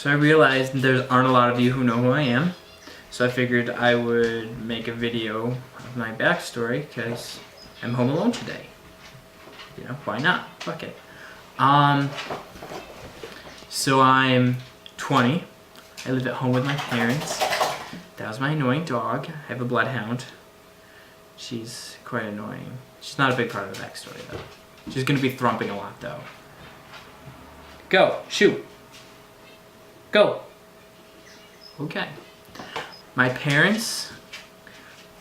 So I realized there aren't a lot of you who know who I am. So I figured I would make a video of my backstory because I'm home alone today. You know, why not? Fuck it. So I'm 20. I live at home with my parents. That was my annoying dog. I have a bloodhound. She's quite annoying. She's not a big part of the backstory though. She's gonna be thrumping a lot though. Go, shoot. Go. Okay. My parents,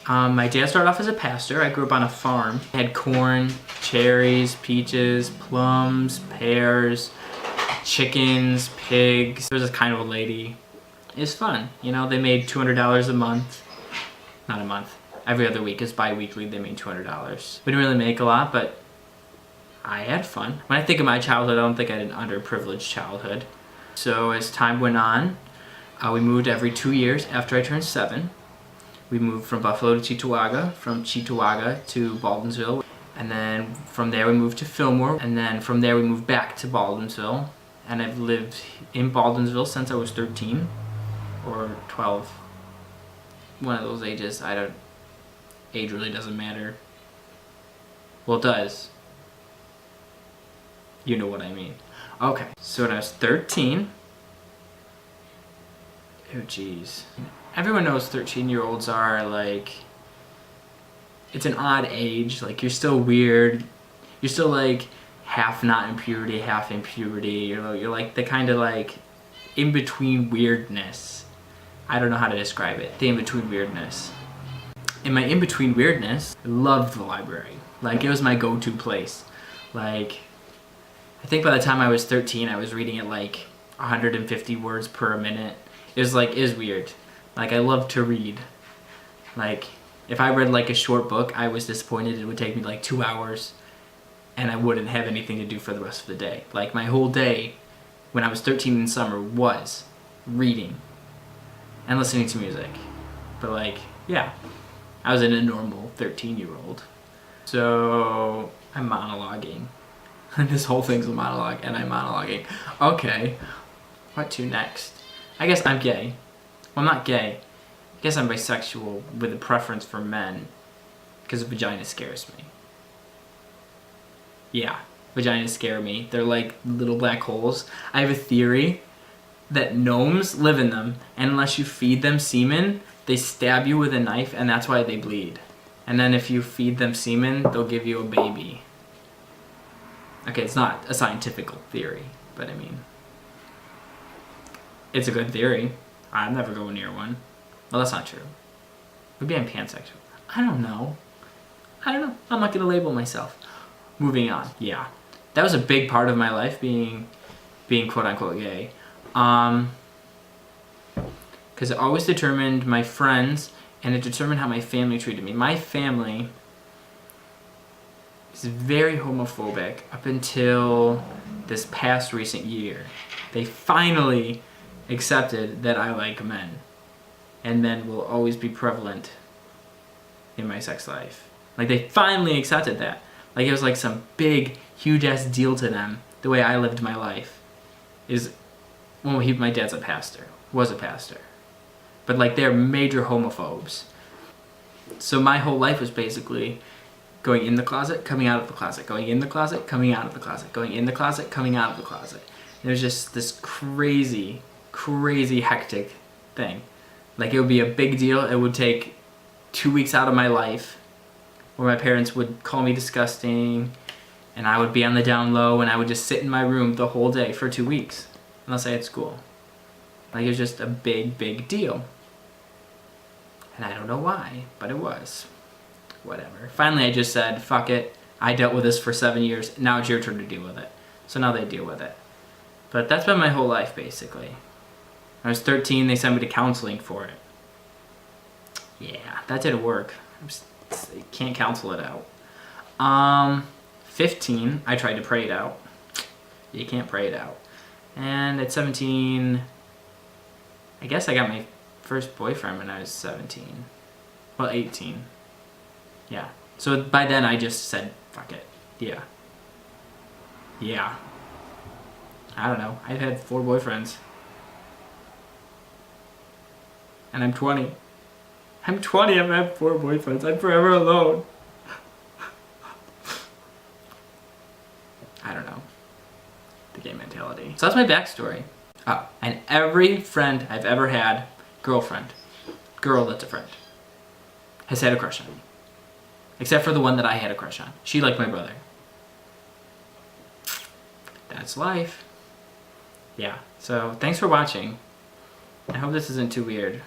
my dad started off as a pastor. I grew up on a farm. I had corn, cherries, peaches, plums, pears, chickens, pigs. There was this kind of a lady. It was fun. You know, they made $200 a month. Not a month. Every other week. It's bi-weekly. They made $200. We didn't really make a lot, but I had fun. When I think of my childhood, I don't think I had an underprivileged childhood. So as time went on, we moved every 2 years after I turned 7. We moved from Buffalo to Cheektowaga, from Cheektowaga to Baldwinsville, and then from there we moved to Fillmore, and then from there we moved back to Baldwinsville, and I've lived in Baldwinsville since I was 13 or 12. One of those ages. Age really doesn't matter. Well, it does. You know what I mean. Okay, so when I was 13, oh geez. Everyone knows 13-year-olds are like, it's an odd age, like you're still weird, you're still like half not in puberty, half in puberty, you're like the kind of like in-between weirdness. I don't know how to describe it, the in-between weirdness. In my in-between weirdness, I loved the library. Like it was my go-to place. Like, I think by the time I was 13, I was reading at like 150 words per minute. It was weird. Like, I loved to read. Like, if I read like a short book, I was disappointed. It would take me like 2 hours and I wouldn't have anything to do for the rest of the day. Like, my whole day when I was 13 in summer was reading and listening to music. But like, yeah, I was a normal 13-year-old. So, I'm monologuing. This whole thing's a monologue and I'm monologuing. Okay, what to next? I guess I'm gay. Well, I'm not gay. I guess I'm bisexual with a preference for men because vagina scares me. Yeah, vaginas scare me. They're like little black holes. I have a theory that gnomes live in them, and unless you feed them semen, they stab you with a knife, and that's why they bleed. And then if you feed them semen, they'll give you a baby. Okay, it's not a scientific theory, but I mean, it's a good theory. I'm never going near one. Well, that's not true. Maybe I'm pansexual. I don't know. I'm not gonna label myself. Moving on. Yeah, that was a big part of my life, being quote unquote gay. Because it always determined my friends, and it determined how my family treated me. My family is very homophobic up until this past recent year. They finally accepted that I like men, and men will always be prevalent in my sex life. Like, they finally accepted that. Like, it was like some big, huge ass deal to them. The way I lived my life is, well, my dad's a pastor, was a pastor, but like they're major homophobes. So my whole life was basically going in the closet, coming out of the closet, going in the closet, coming out of the closet, going in the closet, coming out of the closet. And it was just this crazy, crazy hectic thing. Like, it would be a big deal. It would take 2 weeks out of my life where my parents would call me disgusting and I would be on the down low and I would just sit in my room the whole day for 2 weeks unless I had school. Like, it was just a big, big deal. And I don't know why, but it was. Whatever. Finally, I just said, fuck it. I dealt with this for 7 years. Now it's your turn to deal with it. So now they deal with it. But that's been my whole life, basically. When I was 13, they sent me to counseling for it. Yeah, that didn't work. You can't counsel it out. 15, I tried to pray it out. You can't pray it out. And at 17, I guess I got my first boyfriend when I was 17. Well, 18. Yeah. So by then I just said, fuck it. Yeah. Yeah. I don't know. I've had 4 boyfriends. And I'm 20. I'm 20, I've had 4 boyfriends. I'm forever alone. I don't know. The gay mentality. So that's my backstory. Oh, and every friend I've ever had, girlfriend, girl that's a friend, has had a crush on me. Except for the one that I had a crush on. She liked my brother. That's life. Yeah, so thanks for watching. I hope this isn't too weird.